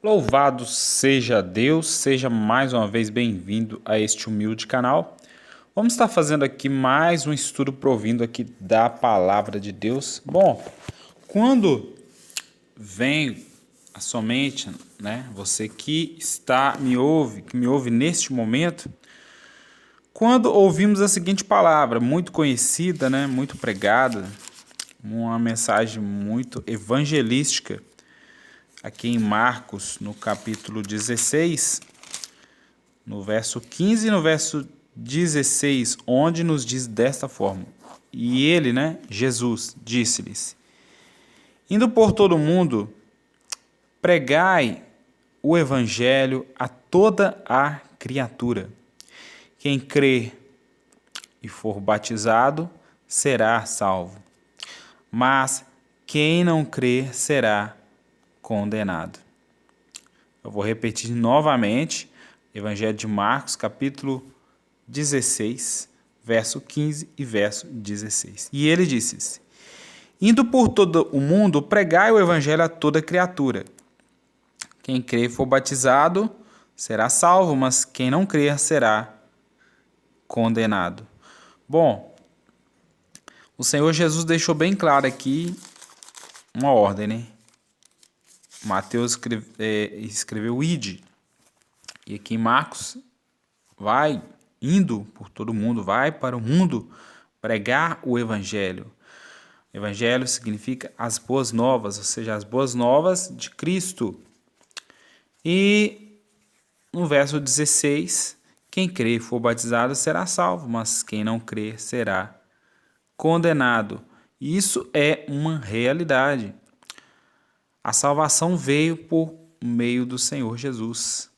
Louvado seja Deus, seja mais uma vez bem-vindo a este humilde canal. Vamos estar fazendo aqui mais um estudo provindo aqui da palavra de Deus. Bom, quando vem a sua mente, você que que me ouve neste momento, quando ouvimos a seguinte palavra, muito conhecida, muito pregada, uma mensagem muito evangelística, aqui em Marcos, no capítulo 16, no verso 15 e no verso 16, onde nos diz desta forma: E ele, Jesus, disse-lhes: Indo por todo o mundo, pregai o evangelho a toda a criatura. Quem crer e for batizado será salvo, mas quem não crer será condenado. Eu vou repetir novamente, Evangelho de Marcos, capítulo 16, verso 15 e verso 16. E ele disse: Indo por todo o mundo, pregai o evangelho a toda criatura. Quem crer e for batizado será salvo, mas quem não crer será condenado. Bom, o Senhor Jesus deixou bem claro aqui uma ordem, Mateus escreveu ide. E aqui em Marcos, vai indo por todo mundo, vai para o mundo pregar o evangelho. Evangelho significa as boas novas, ou seja, as boas novas de Cristo. E no verso 16, quem crer e for batizado será salvo, mas quem não crer será condenado. Isso é uma realidade. A salvação veio por meio do Senhor Jesus.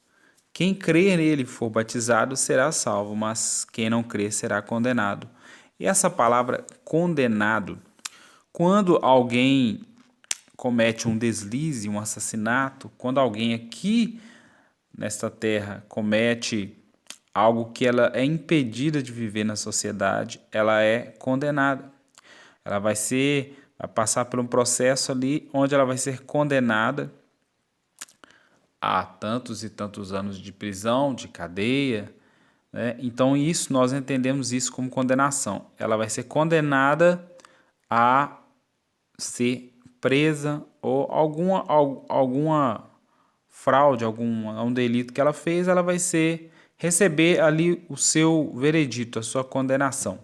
Quem crer nele e for batizado será salvo, mas quem não crer será condenado. E essa palavra condenado, quando alguém comete um deslize, um assassinato, quando alguém aqui nesta terra comete algo que ela é impedida de viver na sociedade, ela é condenada. Ela vai passar por um processo ali onde ela vai ser condenada a tantos e tantos anos de prisão, de cadeia, Então nós entendemos isso como condenação. Ela vai ser condenada a ser presa ou alguma fraude, algum delito que ela fez, ela vai receber ali o seu veredito, a sua condenação.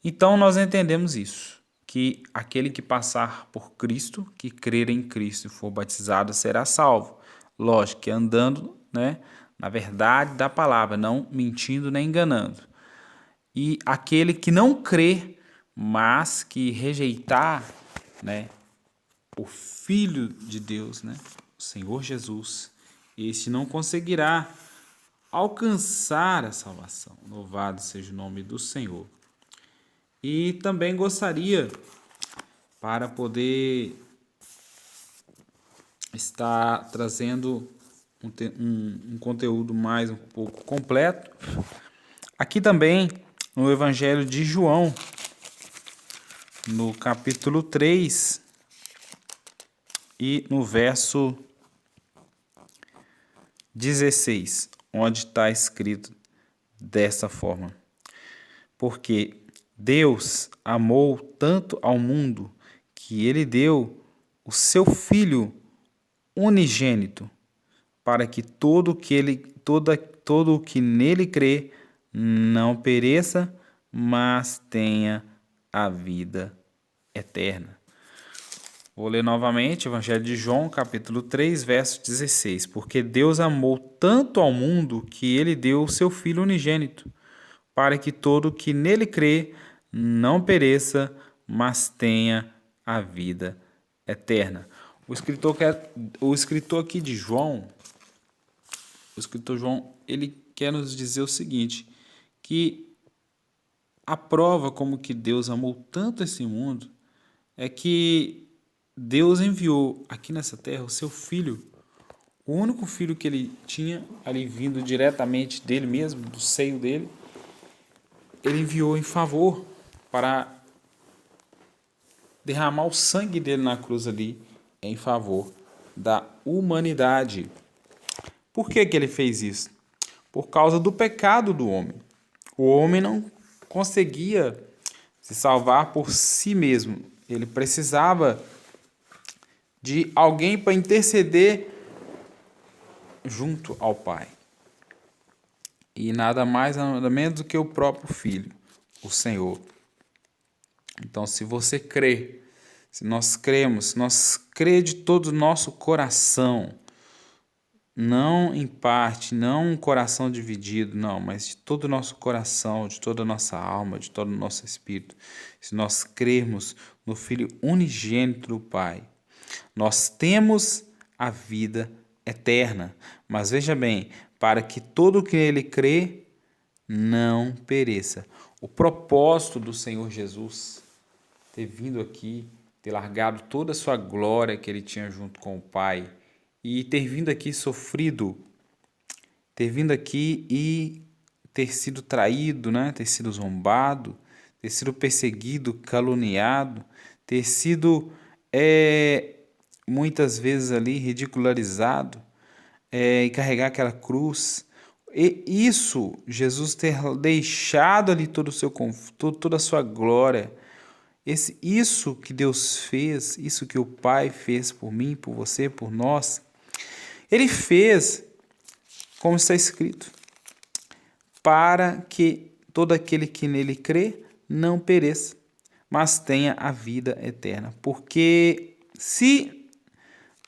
Então nós entendemos isso, que aquele que passar por Cristo, que crer em Cristo e for batizado, será salvo. Lógico que andando, na verdade da palavra, não mentindo nem enganando. E aquele que não crê, mas que rejeitar, o Filho de Deus, o Senhor Jesus, este não conseguirá alcançar a salvação. Louvado seja o nome do Senhor. E também gostaria, para poder estar trazendo um conteúdo mais um pouco completo, aqui também no Evangelho de João, no capítulo 3 e no verso 16, onde está escrito dessa forma: Porque Deus amou tanto ao mundo que ele deu o seu Filho unigênito, para que todo o que nele crê não pereça, mas tenha a vida eterna. Vou ler novamente, Evangelho de João, capítulo 3, verso 16. Porque Deus amou tanto ao mundo que ele deu o seu Filho unigênito, para que todo o que nele crê não pereça, mas tenha a vida eterna. O escritor aqui de João, o escritor João, ele quer nos dizer o seguinte, que a prova como que Deus amou tanto esse mundo é que Deus enviou aqui nessa terra o seu Filho, o único filho que ele tinha ali vindo diretamente dele mesmo, do seio dele, ele enviou em favor para derramar o sangue dele na cruz ali em favor da humanidade. Por que que ele fez isso? Por causa do pecado do homem. O homem não conseguia se salvar por si mesmo. Ele precisava de alguém para interceder junto ao Pai. E nada mais, nada menos do que o próprio Filho, o Senhor. Então, se você crê, se nós cremos, se nós crê de todo o nosso coração, não em parte, não um coração dividido, não, mas de todo o nosso coração, de toda a nossa alma, de todo o nosso espírito, se nós crermos no Filho unigênito do Pai, nós temos a vida eterna. Mas veja bem, para que todo o que nele crê não pereça. O propósito do Senhor Jesus ter vindo aqui, ter largado toda a sua glória que ele tinha junto com o Pai e ter vindo aqui sofrido, ter vindo aqui e ter sido traído, né? Ter sido zombado, ter sido perseguido, caluniado, ter sido muitas vezes ali ridicularizado, e carregar aquela cruz. E isso, Jesus ter deixado ali todo o seu conforto, toda a sua glória, isso que Deus fez, isso que o Pai fez por mim, por você, por nós, ele fez, como está escrito, para que todo aquele que nele crê não pereça, mas tenha a vida eterna. Porque se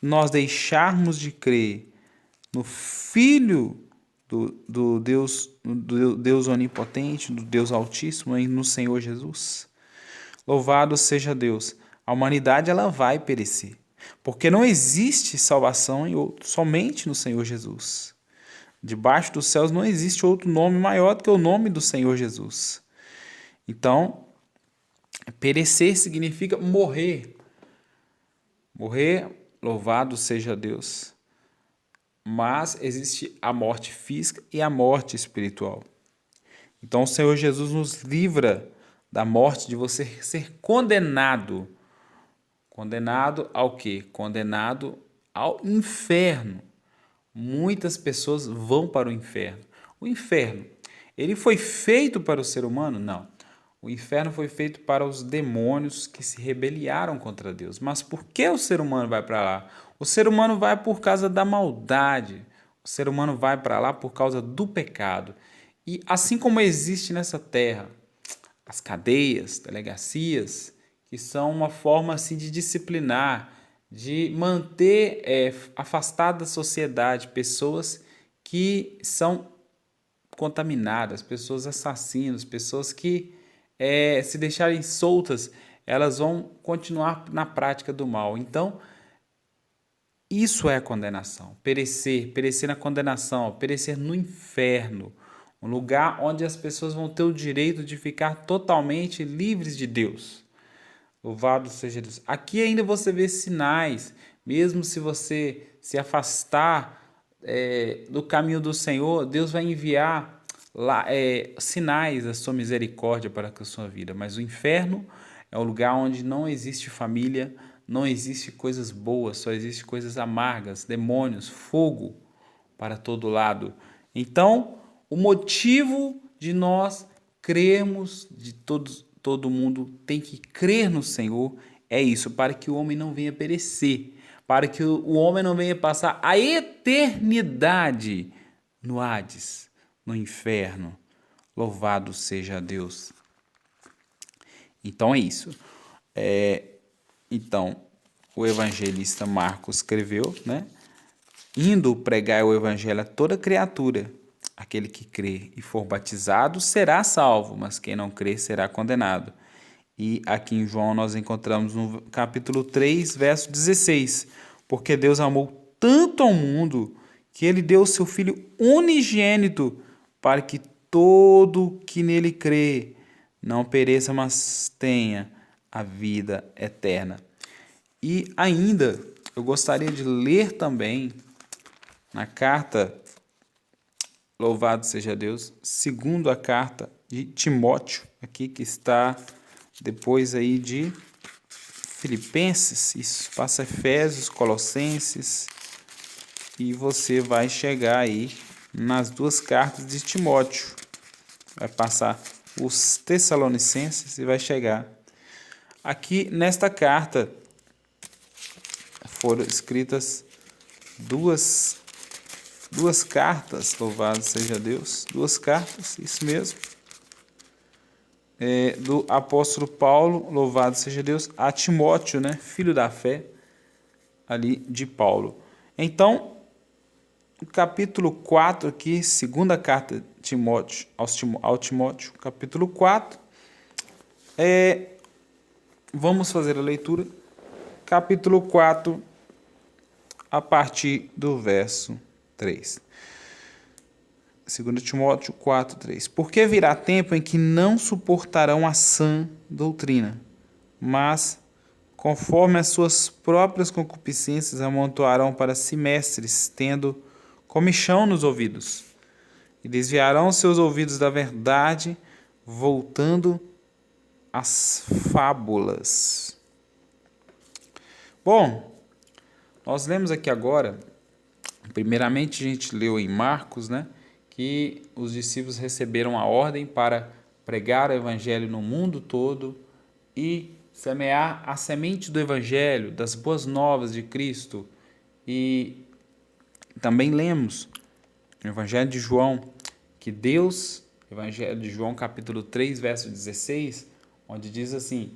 nós deixarmos de crer no Filho do Deus onipotente, do Deus altíssimo, no Senhor Jesus, louvado seja Deus, a humanidade ela vai perecer, porque não existe salvação em outro, somente no Senhor Jesus. Debaixo dos céus não existe outro nome maior do que o nome do Senhor Jesus. Então, perecer significa morrer. Morrer, louvado seja Deus. Mas existe a morte física e a morte espiritual. Então, o Senhor Jesus nos livra da morte, de você ser condenado. Condenado ao quê? Condenado ao inferno. Muitas pessoas vão para o inferno. O inferno, ele foi feito para o ser humano? Não. O inferno foi feito para os demônios que se rebelaram contra Deus. Mas por que o ser humano vai para lá? O ser humano vai por causa da maldade. O ser humano vai para lá por causa do pecado. E assim como existe nessa terra as cadeias, delegacias, que são uma forma assim de disciplinar, de manter afastado da sociedade pessoas que são contaminadas, pessoas assassinas, pessoas que se deixarem soltas, elas vão continuar na prática do mal. Então, isso é a condenação, perecer na condenação, perecer no inferno, um lugar onde as pessoas vão ter o direito de ficar totalmente livres de Deus. Louvado seja Deus. Aqui ainda você vê sinais, mesmo se você se afastar do caminho do Senhor, Deus vai enviar sinais da sua misericórdia para a sua vida. Mas o inferno é um lugar onde não existe família, não existe coisas boas, só existe coisas amargas, demônios, fogo para todo lado. Então, o motivo de nós crermos, de todo mundo tem que crer no Senhor, é isso, para que o homem não venha perecer, para que o homem não venha passar a eternidade no Hades, no inferno. Louvado seja Deus. Então é isso. Então, o evangelista Marcos escreveu, né? Indo pregar o evangelho a toda criatura, aquele que crê e for batizado será salvo, mas quem não crê será condenado. E aqui em João nós encontramos no capítulo 3, verso 16. Porque Deus amou tanto ao mundo que ele deu o seu Filho unigênito para que todo que nele crê não pereça, mas tenha a vida eterna. E ainda eu gostaria de ler também na carta, louvado seja Deus, segundo a carta de Timóteo, aqui que está depois aí de Filipenses, isso, passa Efésios, Colossenses, e você vai chegar aí nas duas cartas de Timóteo. Vai passar os Tessalonicenses e vai chegar aqui nesta carta. Foram escritas duas cartas, louvado seja Deus, duas cartas, isso mesmo, do apóstolo Paulo, louvado seja Deus, a Timóteo, né, filho da fé, ali de Paulo. Então, o capítulo 4 aqui, segunda carta de Timóteo, ao Timóteo, capítulo 4, vamos fazer a leitura, capítulo 4, a partir do verso 3. 2 Timóteo 4, 3. Porque virá tempo em que não suportarão a sã doutrina, mas, conforme as suas próprias concupiscências, amontoarão para si mestres, tendo comichão nos ouvidos, e desviarão seus ouvidos da verdade, voltando às fábulas. Bom, nós lemos aqui agora, primeiramente a gente leu em Marcos, né, que os discípulos receberam a ordem para pregar o evangelho no mundo todo e semear a semente do evangelho, das boas novas de Cristo. E também lemos no evangelho de João, que Deus, evangelho de João capítulo 3, verso 16, onde diz assim: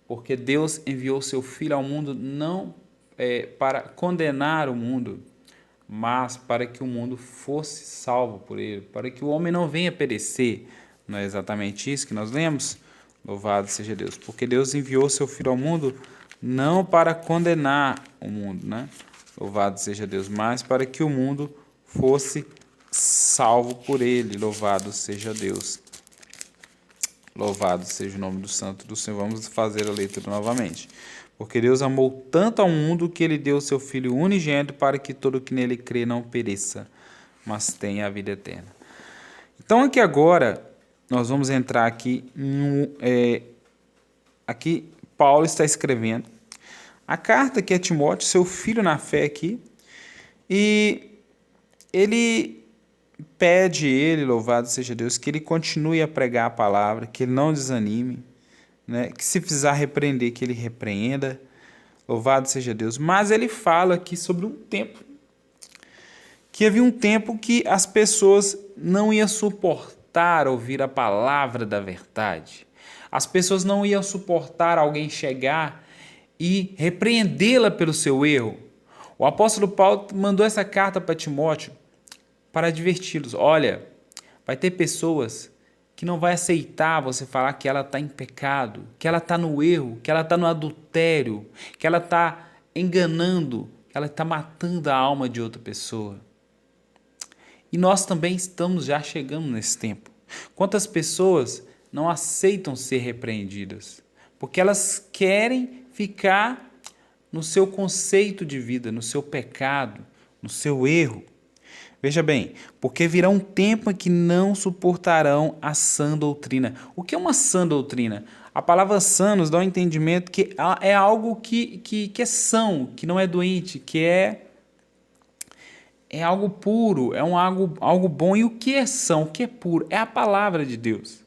porque Deus enviou seu Filho ao mundo não para condenar o mundo, mas para que o mundo fosse salvo por ele, para que o homem não venha perecer. Não é exatamente isso que nós lemos? Louvado seja Deus. Porque Deus enviou seu Filho ao mundo não para condenar o mundo, né? Louvado seja Deus, mas para que o mundo fosse salvo por ele. Louvado seja Deus. Louvado seja o nome do santo do Senhor. Vamos fazer a leitura novamente. Porque Deus amou tanto ao mundo que ele deu o seu Filho unigênito para que todo que nele crê não pereça, mas tenha a vida eterna. Então aqui agora, nós vamos entrar aqui, aqui Paulo está escrevendo a carta que é Timóteo, seu filho na fé aqui, e ele pede, louvado seja Deus, que ele continue a pregar a palavra, que ele não desanime, né? Que se precisar repreender, que ele repreenda, louvado seja Deus. Mas ele fala aqui sobre um tempo, que havia um tempo que as pessoas não iam suportar ouvir a palavra da verdade. As pessoas não iam suportar alguém chegar e repreendê-la pelo seu erro. O apóstolo Paulo mandou essa carta para Timóteo para adverti-los. Olha, vai ter pessoas que não vai aceitar você falar que ela está em pecado, que ela está no erro, que ela está no adultério, que ela está enganando, que ela está matando a alma de outra pessoa. E nós também já chegando nesse tempo. Quantas pessoas não aceitam ser repreendidas? Porque elas querem ficar no seu conceito de vida, no seu pecado, no seu erro. Veja bem, porque virá um tempo em que não suportarão a sã doutrina. O que é uma sã doutrina? A palavra sã nos dá um entendimento que é algo que é são, que não é doente, que é algo puro, é algo bom. E o que é são, o que é puro? É a palavra de Deus.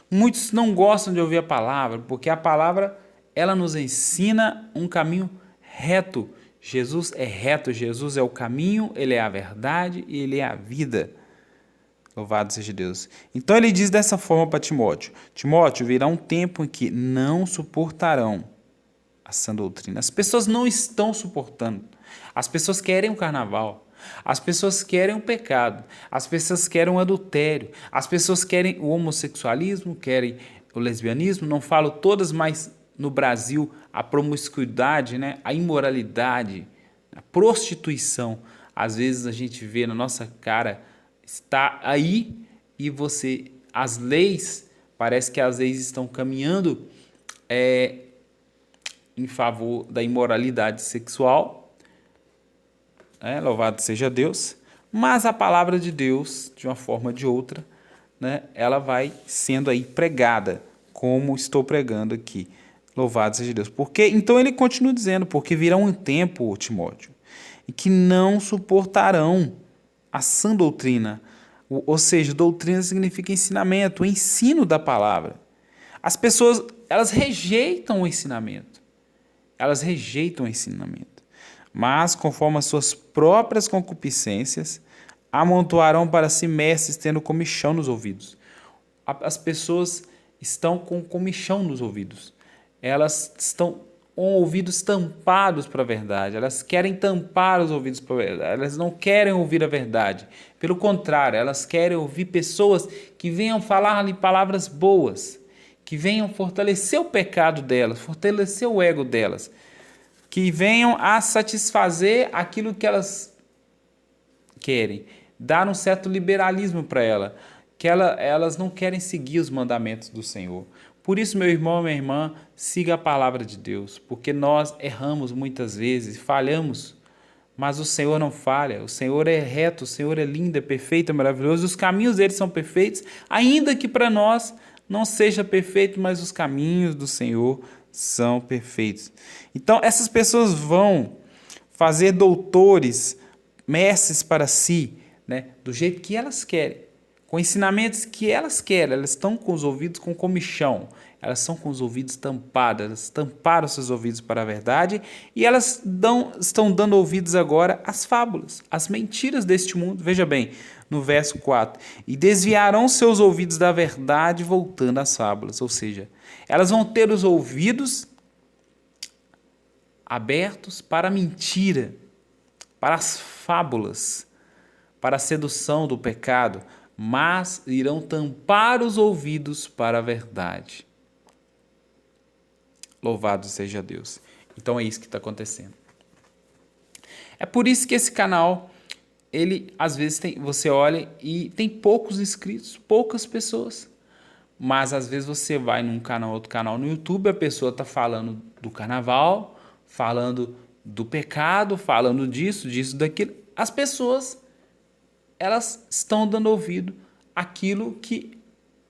Muitos não gostam de ouvir a palavra, porque a palavra ela nos ensina um caminho reto. Jesus é reto, Jesus é o caminho, ele é a verdade e ele é a vida. Louvado seja Deus. Então ele diz dessa forma para Timóteo: Timóteo, virá um tempo em que não suportarão a sã doutrina. As pessoas não estão suportando. As pessoas querem o carnaval. As pessoas querem o pecado. As pessoas querem o adultério. As pessoas querem o homossexualismo, querem o lesbianismo. Não falo todas, mas no Brasil a promiscuidade, né? A imoralidade, a prostituição. Às vezes a gente vê na nossa cara, está aí e as leis, parece que as leis estão caminhando em favor da imoralidade sexual, louvado seja Deus, mas a palavra de Deus, de uma forma ou de outra, né, ela vai sendo aí pregada, como estou pregando aqui. Louvado seja Deus. Porque, então ele continua dizendo, porque virá um tempo, Timóteo, em que não suportarão a sã doutrina. Ou seja, doutrina significa ensinamento, o ensino da palavra. As pessoas, elas rejeitam o ensinamento. Elas rejeitam o ensinamento. Mas, conforme as suas próprias concupiscências, amontoarão para si mestres, tendo comichão nos ouvidos. As pessoas estão com comichão nos ouvidos. Elas estão com ouvidos tampados para a verdade. Elas querem tampar os ouvidos para a verdade. Elas não querem ouvir a verdade. Pelo contrário, elas querem ouvir pessoas que venham falar-lhe palavras boas, que venham fortalecer o pecado delas, fortalecer o ego delas, que venham a satisfazer aquilo que elas querem, dar um certo liberalismo para elas não querem seguir os mandamentos do Senhor. Por isso, meu irmão, minha irmã, siga a palavra de Deus, porque nós erramos muitas vezes, falhamos, mas o Senhor não falha, o Senhor é reto, o Senhor é lindo, é perfeito, é maravilhoso, os caminhos dele são perfeitos, ainda que para nós não seja perfeito, mas os caminhos do Senhor são perfeitos. Então, essas pessoas vão fazer doutores, mestres para si, né, do jeito que elas querem, com ensinamentos que elas querem. Elas estão com os ouvidos com comichão, elas estão com os ouvidos tampados, elas tamparam seus ouvidos para a verdade e elas estão dando ouvidos agora às fábulas, às mentiras deste mundo. Veja bem, no verso 4, e desviarão seus ouvidos da verdade voltando às fábulas, ou seja, elas vão ter os ouvidos abertos para a mentira, para as fábulas, para a sedução do pecado, mas irão tampar os ouvidos para a verdade. Louvado seja Deus. Então é isso que está acontecendo. É por isso que esse canal, ele às vezes você olha e tem poucos inscritos, poucas pessoas. Mas às vezes você vai num canal, outro canal no YouTube, a pessoa está falando do carnaval, falando do pecado, falando disso, daquilo. As pessoas, elas estão dando ouvido àquilo que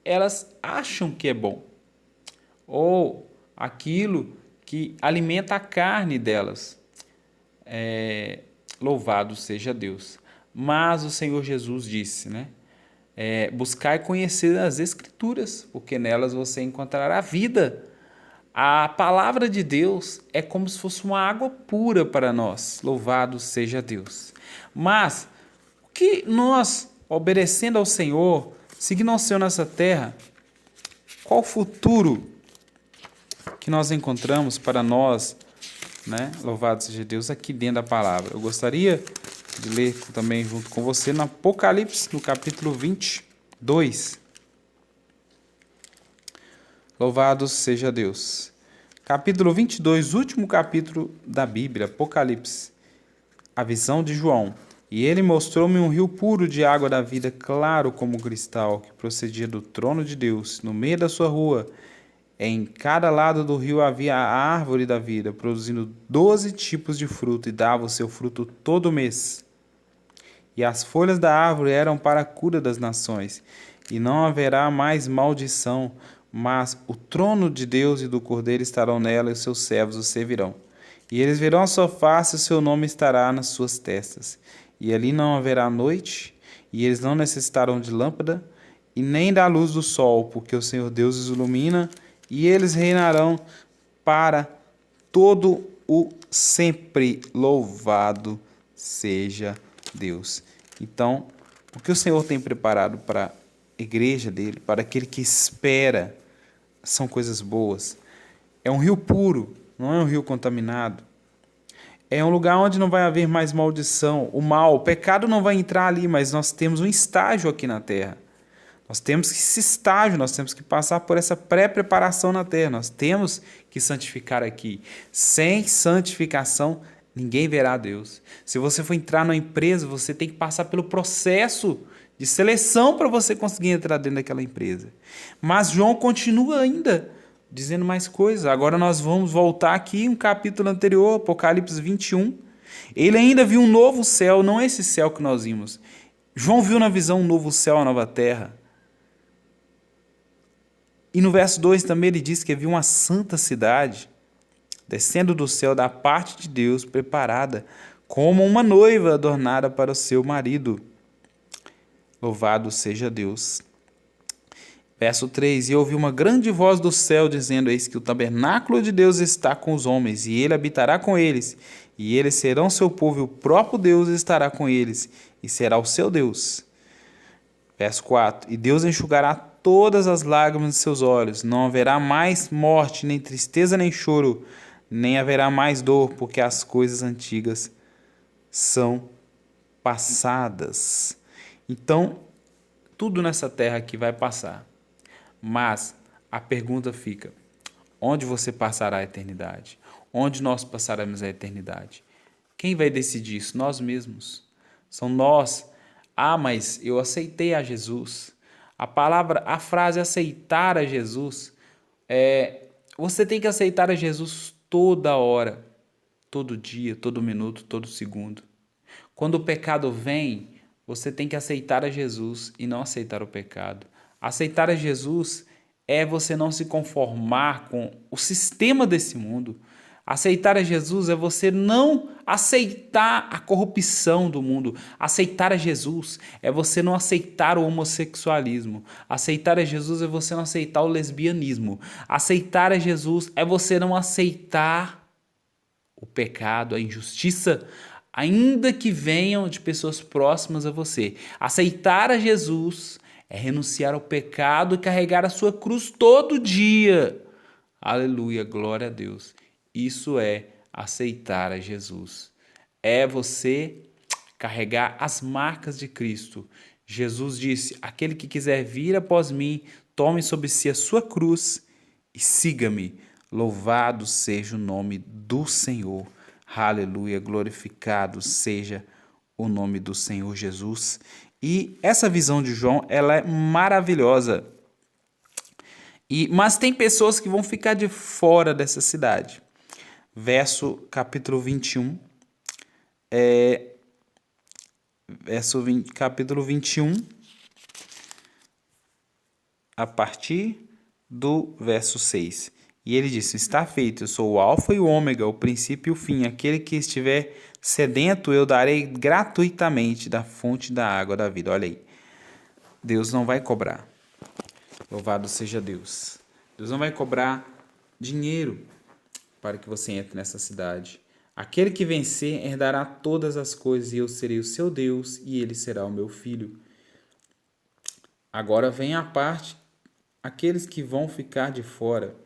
elas acham que é bom, ou aquilo que alimenta a carne delas. Louvado seja Deus. Mas o Senhor Jesus disse, né? Buscar e conhecer as Escrituras, porque nelas você encontrará vida. A palavra de Deus é como se fosse uma água pura para nós. Louvado seja Deus. Mas o que nós, obedecendo ao Senhor, seguindo ao Senhor nessa terra, qual o futuro que nós encontramos para nós, né? Louvado seja Deus, aqui dentro da palavra. Eu gostaria de ler também junto com você no Apocalipse, no capítulo 22. Louvado seja Deus. Capítulo 22, último capítulo da Bíblia, Apocalipse. A visão de João. E ele mostrou-me um rio puro de água da vida, claro como cristal, que procedia do trono de Deus. No meio da sua rua, em cada lado do rio havia a árvore da vida, produzindo 12 tipos de fruto, e dava o seu fruto todo mês. E as folhas da árvore eram para a cura das nações. E não haverá mais maldição, mas o trono de Deus e do Cordeiro estarão nela, e os seus servos o servirão. E eles verão a sua face, e o seu nome estará nas suas testas. E ali não haverá noite, e eles não necessitarão de lâmpada, e nem da luz do sol, porque o Senhor Deus os ilumina, e eles reinarão para todo o sempre. Louvado seja Deus. Então, o que o Senhor tem preparado para a igreja dele, para aquele que espera, são coisas boas. É um rio puro, não é um rio contaminado. É um lugar onde não vai haver mais maldição, o mal, o pecado não vai entrar ali, mas nós temos um estágio aqui na terra. Nós temos que esse estágio, nós temos que passar por essa pré-preparação na terra. Nós temos que santificar aqui. Sem santificação, ninguém verá a Deus. Se você for entrar numa empresa, você tem que passar pelo processo de seleção para você conseguir entrar dentro daquela empresa. Mas João continua ainda dizendo mais coisas. Agora nós vamos voltar aqui um capítulo anterior, Apocalipse 21. Ele ainda viu um novo céu, não esse céu que nós vimos. João viu na visão um novo céu, uma nova terra. E no verso 2 também ele diz que havia uma santa cidade descendo do céu da parte de Deus, preparada como uma noiva adornada para o seu marido. Louvado seja Deus. Verso 3: E ouvi uma grande voz do céu dizendo: Eis que o tabernáculo de Deus está com os homens, e ele habitará com eles, e eles serão seu povo, e o próprio Deus estará com eles, e será o seu Deus. Verso 4: E Deus enxugará todas as lágrimas de seus olhos, não haverá mais morte, nem tristeza, nem choro, nem haverá mais dor, porque as coisas antigas são passadas. Então, tudo nessa terra aqui vai passar. Mas a pergunta fica: onde você passará a eternidade? Onde nós passaremos a eternidade? Quem vai decidir isso? Nós mesmos. São nós. Ah, mas eu aceitei a Jesus. A frase aceitar a Jesus, você tem que aceitar a Jesus toda hora, todo dia, todo minuto, todo segundo. Quando o pecado vem, você tem que aceitar a Jesus e não aceitar o pecado. Aceitar a Jesus é você não se conformar com o sistema desse mundo. Aceitar a Jesus é você não aceitar a corrupção do mundo. Aceitar a Jesus é você não aceitar o homossexualismo. Aceitar a Jesus é você não aceitar o lesbianismo. Aceitar a Jesus é você não aceitar o pecado, a injustiça, ainda que venham de pessoas próximas a você. Aceitar a Jesus é renunciar ao pecado e carregar a sua cruz todo dia. Aleluia, glória a Deus. Isso é aceitar a Jesus. É você carregar as marcas de Cristo. Jesus disse: aquele que quiser vir após mim, tome sobre si a sua cruz e siga-me. Louvado seja o nome do Senhor. Aleluia, glorificado seja o nome do Senhor Jesus. E essa visão de João, ela é maravilhosa. Mas tem pessoas que vão ficar de fora dessa cidade. Capítulo 21, capítulo 21, a partir do verso 6. E ele disse: está feito, eu sou o alfa e o ômega, o princípio e o fim. Aquele que estiver sedento, eu darei gratuitamente da fonte da água da vida. Olha aí, Deus não vai cobrar. Louvado seja Deus. Deus não vai cobrar dinheiro para que você entre nessa cidade. Aquele que vencer herdará todas as coisas, e eu serei o seu Deus, e ele será o meu filho. Agora vem a parte, aqueles que vão ficar de fora.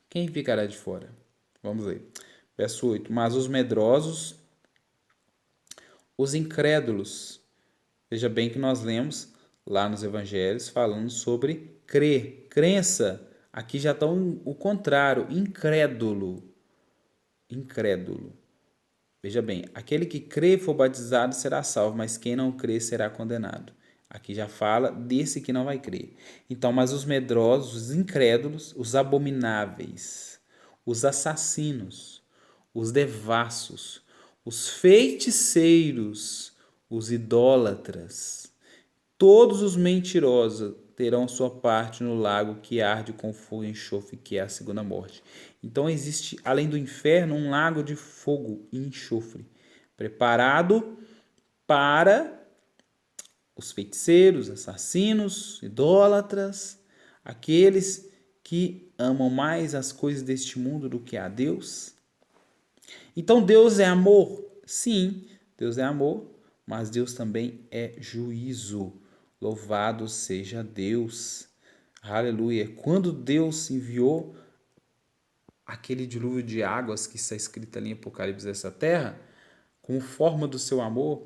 Quem ficará de fora? Vamos ver. Verso 8. Mas os medrosos, os incrédulos. Veja bem que nós lemos lá nos evangelhos falando sobre crer, crença. Aqui já está o contrário, incrédulo. Incrédulo. Veja bem, aquele que crê e for batizado será salvo, mas quem não crê será condenado. Aqui já fala desse que não vai crer. Então, mas os medrosos, os incrédulos, os abomináveis, os assassinos, os devassos, os feiticeiros, os idólatras, todos os mentirosos terão sua parte no lago que arde com fogo e enxofre, que é a segunda morte. Então existe, além do inferno, um lago de fogo e enxofre, preparado para os feiticeiros, assassinos, idólatras, aqueles que amam mais as coisas deste mundo do que a Deus. Então Deus é amor? Sim, Deus é amor, mas Deus também é juízo. Louvado seja Deus. Aleluia. Quando Deus enviou aquele dilúvio de águas que está escrito ali em Apocalipse dessa terra, como forma do seu amor,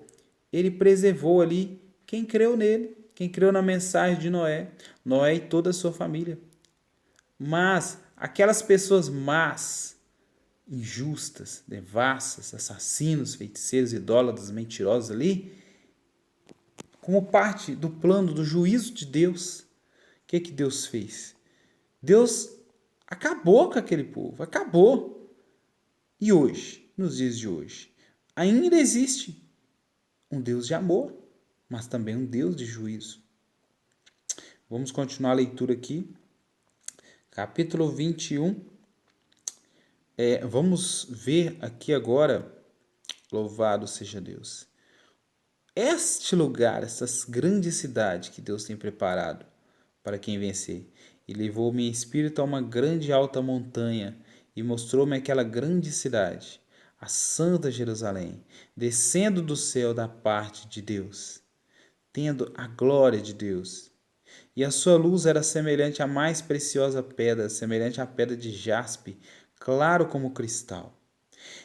ele preservou ali quem creu nele, quem creu na mensagem de Noé, Noé e toda a sua família. Mas aquelas pessoas más, injustas, devassas, assassinos, feiticeiros, idólatras, mentirosos ali, como parte do plano do juízo de Deus, o que Deus fez? Deus acabou com aquele povo, acabou. E hoje, nos dias de hoje, ainda existe um Deus de amor, mas também um Deus de juízo. Vamos continuar a leitura aqui. Capítulo 21. Vamos ver aqui agora, louvado seja Deus. Este lugar, essa grande cidade que Deus tem preparado para quem vencer. E levou-me em espírito a uma grande e alta montanha, e mostrou-me aquela grande cidade, a santa Jerusalém, descendo do céu da parte de Deus, tendo a glória de Deus. E a sua luz era semelhante à mais preciosa pedra, semelhante à pedra de jaspe, claro como cristal.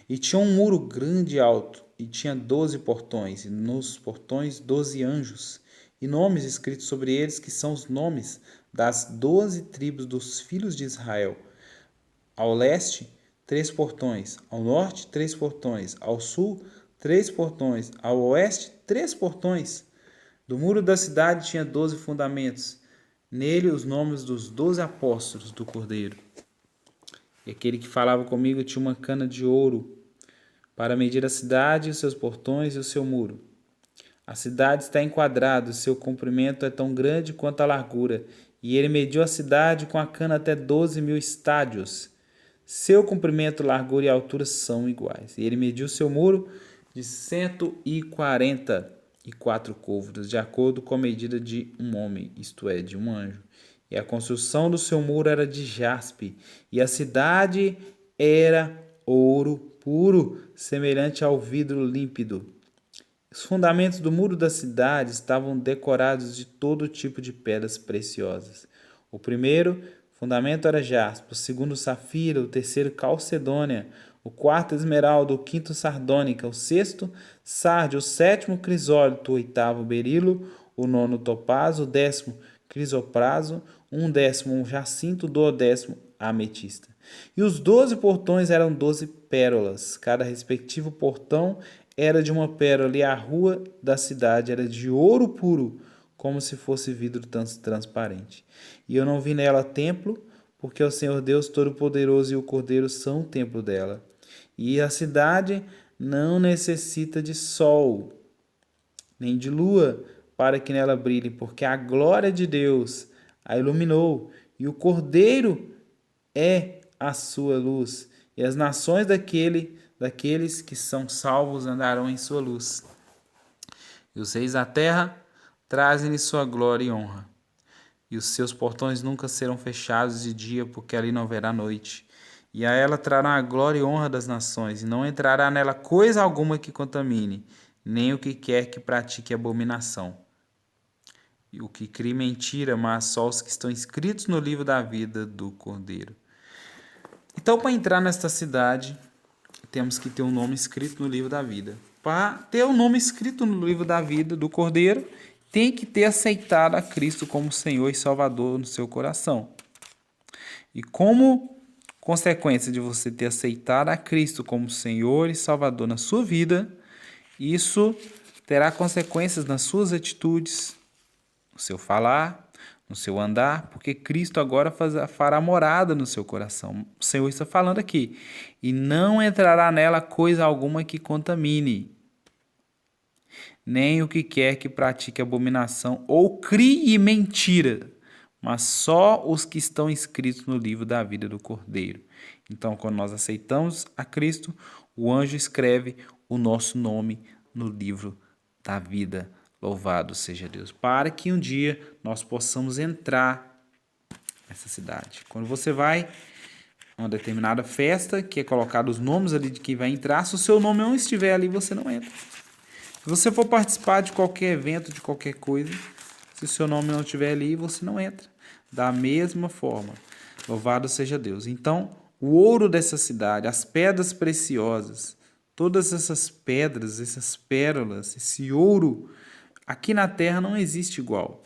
E tinha um muro grande e alto, e tinha 12 portões, e nos portões 12 anjos, e nomes escritos sobre eles, que são os nomes das 12 tribos dos filhos de Israel. Ao leste, 3 portões, ao norte, 3 portões, ao sul, 3 portões, ao oeste, 3 portões. Do muro da cidade tinha 12 fundamentos, nele os nomes dos 12 apóstolos do Cordeiro. E aquele que falava comigo tinha uma cana de ouro para medir a cidade, os seus portões e o seu muro. A cidade está enquadrada, o seu comprimento é tão grande quanto a largura, e ele mediu a cidade com a cana até 12.000 estádios. Seu comprimento, largura e altura são iguais. E ele mediu seu muro de 144 côvados, de acordo com a medida de um homem, isto é, de um anjo. E a construção do seu muro era de jaspe, e a cidade era ouro puro, semelhante ao vidro límpido. Os fundamentos do muro da cidade estavam decorados de todo tipo de pedras preciosas. O primeiro fundamento era jaspe, o segundo safira, o terceiro calcedônia, o quarto esmeralda, o quinto sardônica, o sexto sárdio, o sétimo crisólito, o oitavo berilo, o nono topázio, o décimo crisopraso, um décimo um jacinto, o duodécimo ametista. E os 12 portões eram 12 pérolas, cada respectivo portão era de uma pérola, e a rua da cidade era de ouro puro, como se fosse vidro transparente. E eu não vi nela templo, porque o Senhor Deus Todo-Poderoso e o Cordeiro são o templo dela. E a cidade não necessita de sol, nem de lua, para que nela brilhe, porque a glória de Deus a iluminou, e o Cordeiro é a sua luz, e as nações daqueles que são salvos andarão em sua luz. E os reis da terra trazem-lhe sua glória e honra. E os seus portões nunca serão fechados de dia, porque ali não haverá noite. E a ela trará a glória e honra das nações, e não entrará nela coisa alguma que contamine, nem o que quer que pratique abominação. E o que crie mentira, mas só os que estão inscritos no livro da vida do Cordeiro. Então, para entrar nesta cidade, temos que ter um nome escrito no livro da vida. Para ter um nome escrito no livro da vida do Cordeiro, tem que ter aceitado a Cristo como Senhor e Salvador no seu coração. E como consequência de você ter aceitado a Cristo como Senhor e Salvador na sua vida, isso terá consequências nas suas atitudes, no seu falar, no seu andar, porque Cristo agora fará morada no seu coração. O Senhor está falando aqui. E não entrará nela coisa alguma que contamine, nem o que quer que pratique abominação ou crie mentira, mas só os que estão inscritos no livro da vida do Cordeiro. Então, quando nós aceitamos a Cristo, o anjo escreve o nosso nome no livro da vida. Louvado seja Deus, para que um dia nós possamos entrar nessa cidade. Quando você vai a uma determinada festa, que é colocado os nomes ali de quem vai entrar, se o seu nome não estiver ali, você não entra. Se você for participar de qualquer evento, de qualquer coisa, se o seu nome não estiver ali, você não entra. Da mesma forma, louvado seja Deus. Então, o ouro dessa cidade, as pedras preciosas, todas essas pedras, essas pérolas, esse ouro, aqui na terra não existe igual.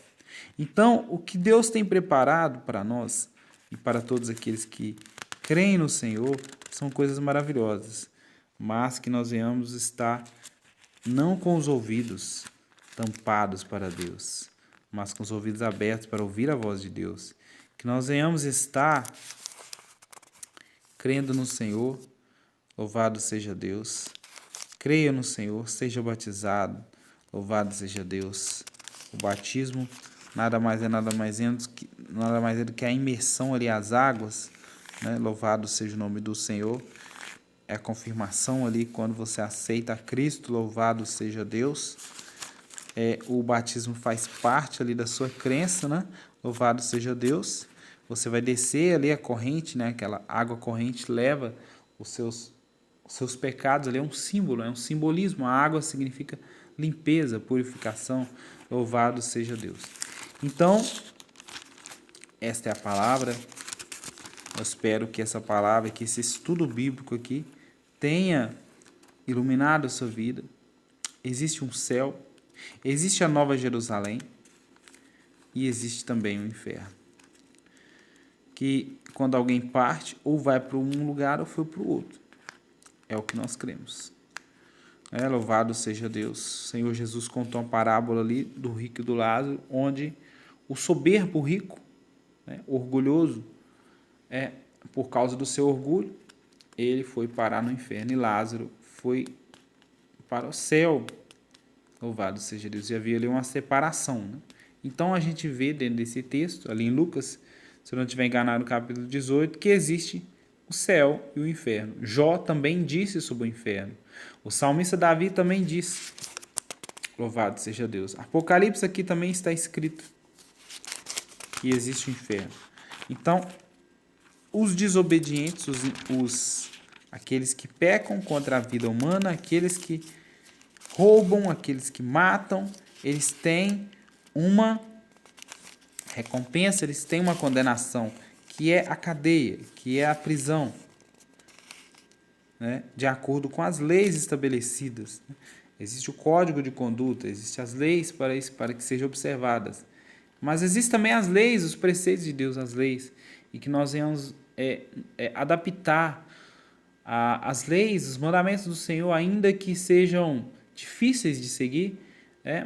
Então, o que Deus tem preparado para nós e para todos aqueles que creem no Senhor são coisas maravilhosas, mas que nós venhamos estar não com os ouvidos tampados para Deus, mas com os ouvidos abertos para ouvir a voz de Deus. Que nós venhamos estar crendo no Senhor, louvado seja Deus. Creia no Senhor, seja batizado, louvado seja Deus. O batismo nada mais é do que a imersão ali às águas, né? Louvado seja o nome do Senhor. É a confirmação ali quando você aceita a Cristo, louvado seja Deus. O batismo faz parte ali da sua crença, né? Louvado seja Deus. Você vai descer ali a corrente, né? Aquela água corrente leva os seus pecados ali, é um símbolo, é um simbolismo. A água significa limpeza, purificação. Louvado seja Deus. Então, esta é a palavra. Eu espero que essa palavra, que esse estudo bíblico aqui tenha iluminado a sua vida. Existe um céu, existe a Nova Jerusalém e existe também o inferno. Que quando alguém parte, ou vai para um lugar ou foi para o outro. É o que nós cremos. Louvado seja Deus. O Senhor Jesus contou uma parábola ali do rico e do Lázaro, onde o soberbo rico, orgulhoso, por causa do seu orgulho, ele foi parar no inferno e Lázaro foi para o céu. Louvado seja Deus. E havia ali uma separação, né? Então a gente vê dentro desse texto, ali em Lucas, se eu não estiver enganado, no capítulo 18, que existe o céu e o inferno. Jó também disse sobre o inferno. O salmista Davi também disse. Louvado seja Deus. Apocalipse aqui também está escrito que existe o inferno. Então, os desobedientes, aqueles que pecam contra a vida humana, aqueles que roubam, aqueles que matam, eles têm uma recompensa, eles têm uma condenação, que é a cadeia, que é a prisão, né? De acordo com as leis estabelecidas. Existe o código de conduta, existem as leis para que sejam observadas. Mas existem também as leis, os preceitos de Deus, as leis, e que nós venhamos adaptar as leis, os mandamentos do Senhor, ainda que sejam difíceis de seguir,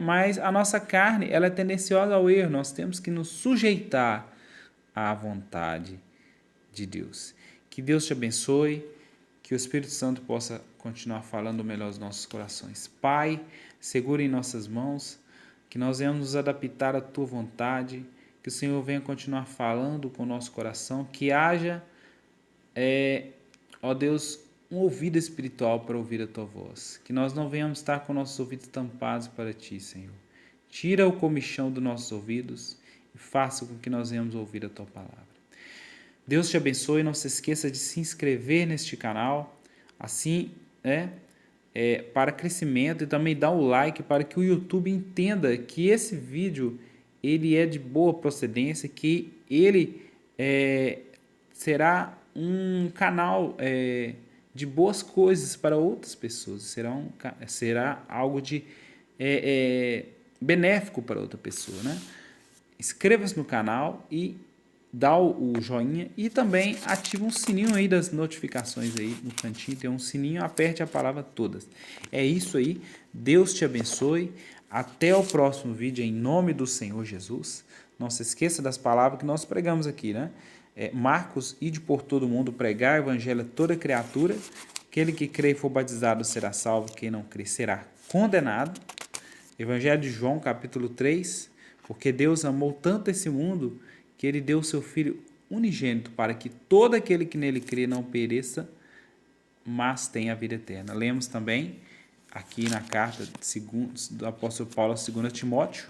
mas a nossa carne ela é tendenciosa ao erro. Nós temos que nos sujeitar à vontade de Deus. Que Deus te abençoe, que o Espírito Santo possa continuar falando melhor aos nossos corações. Pai, segura em nossas mãos, que nós venhamos nos adaptar à Tua vontade, que o Senhor venha continuar falando com o nosso coração, que haja, ó Deus, um ouvido espiritual para ouvir a Tua voz, que nós não venhamos estar com nossos ouvidos tampados para Ti, Senhor. Tira o comichão dos nossos ouvidos e faça com que nós venhamos ouvir a Tua palavra. Deus te abençoe, não se esqueça de se inscrever neste canal, assim, para crescimento, e também dar o like para que o YouTube entenda que esse vídeo ele é de boa procedência, que ele será um canal de boas coisas para outras pessoas, será algo de benéfico para outra pessoa, né? Inscreva-se no canal e dá o joinha e também ativa um sininho aí das notificações aí no cantinho, tem um sininho, aperte a palavra todas. É isso aí, Deus te abençoe, até o próximo vídeo em nome do Senhor Jesus. Não se esqueça das palavras que nós pregamos aqui, né? Marcos, ide por todo mundo pregar o evangelho a toda criatura, aquele que crê e for batizado será salvo, quem não crê será condenado. Evangelho de João, capítulo 3, porque Deus amou tanto esse mundo que ele deu o seu Filho unigênito para que todo aquele que nele crê não pereça, mas tenha a vida eterna. Lemos também aqui na carta do apóstolo Paulo a 2 Timóteo,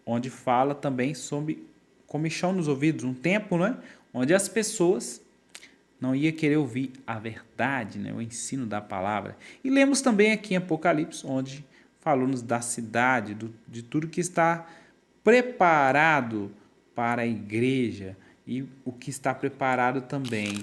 onde fala também sobre comichão nos ouvidos, um tempo, né, onde as pessoas não iam querer ouvir a verdade, né, o ensino da palavra. E lemos também aqui em Apocalipse, onde falou-nos da cidade, de tudo que está preparado para a igreja e o que está preparado também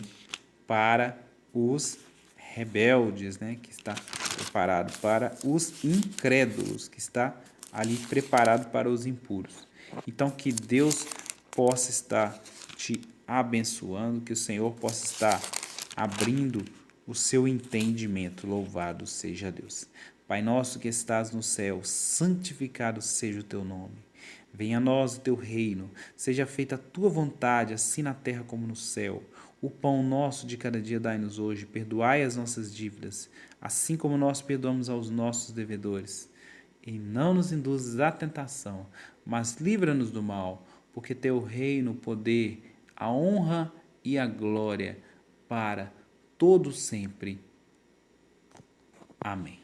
para os rebeldes, né? Que está preparado para os incrédulos, que está ali preparado para os impuros. Então, que Deus possa estar te abençoando, que o Senhor possa estar abrindo o seu entendimento. Louvado seja Deus. Pai nosso que estás no céu, santificado seja o teu nome. Venha a nós o teu reino, seja feita a tua vontade, assim na terra como no céu. O pão nosso de cada dia dai-nos hoje, perdoai as nossas dívidas, assim como nós perdoamos aos nossos devedores. e não nos induzes à tentação, mas livra-nos do mal, porque teu reino, o poder, a honra e a glória para todo sempre. Amém.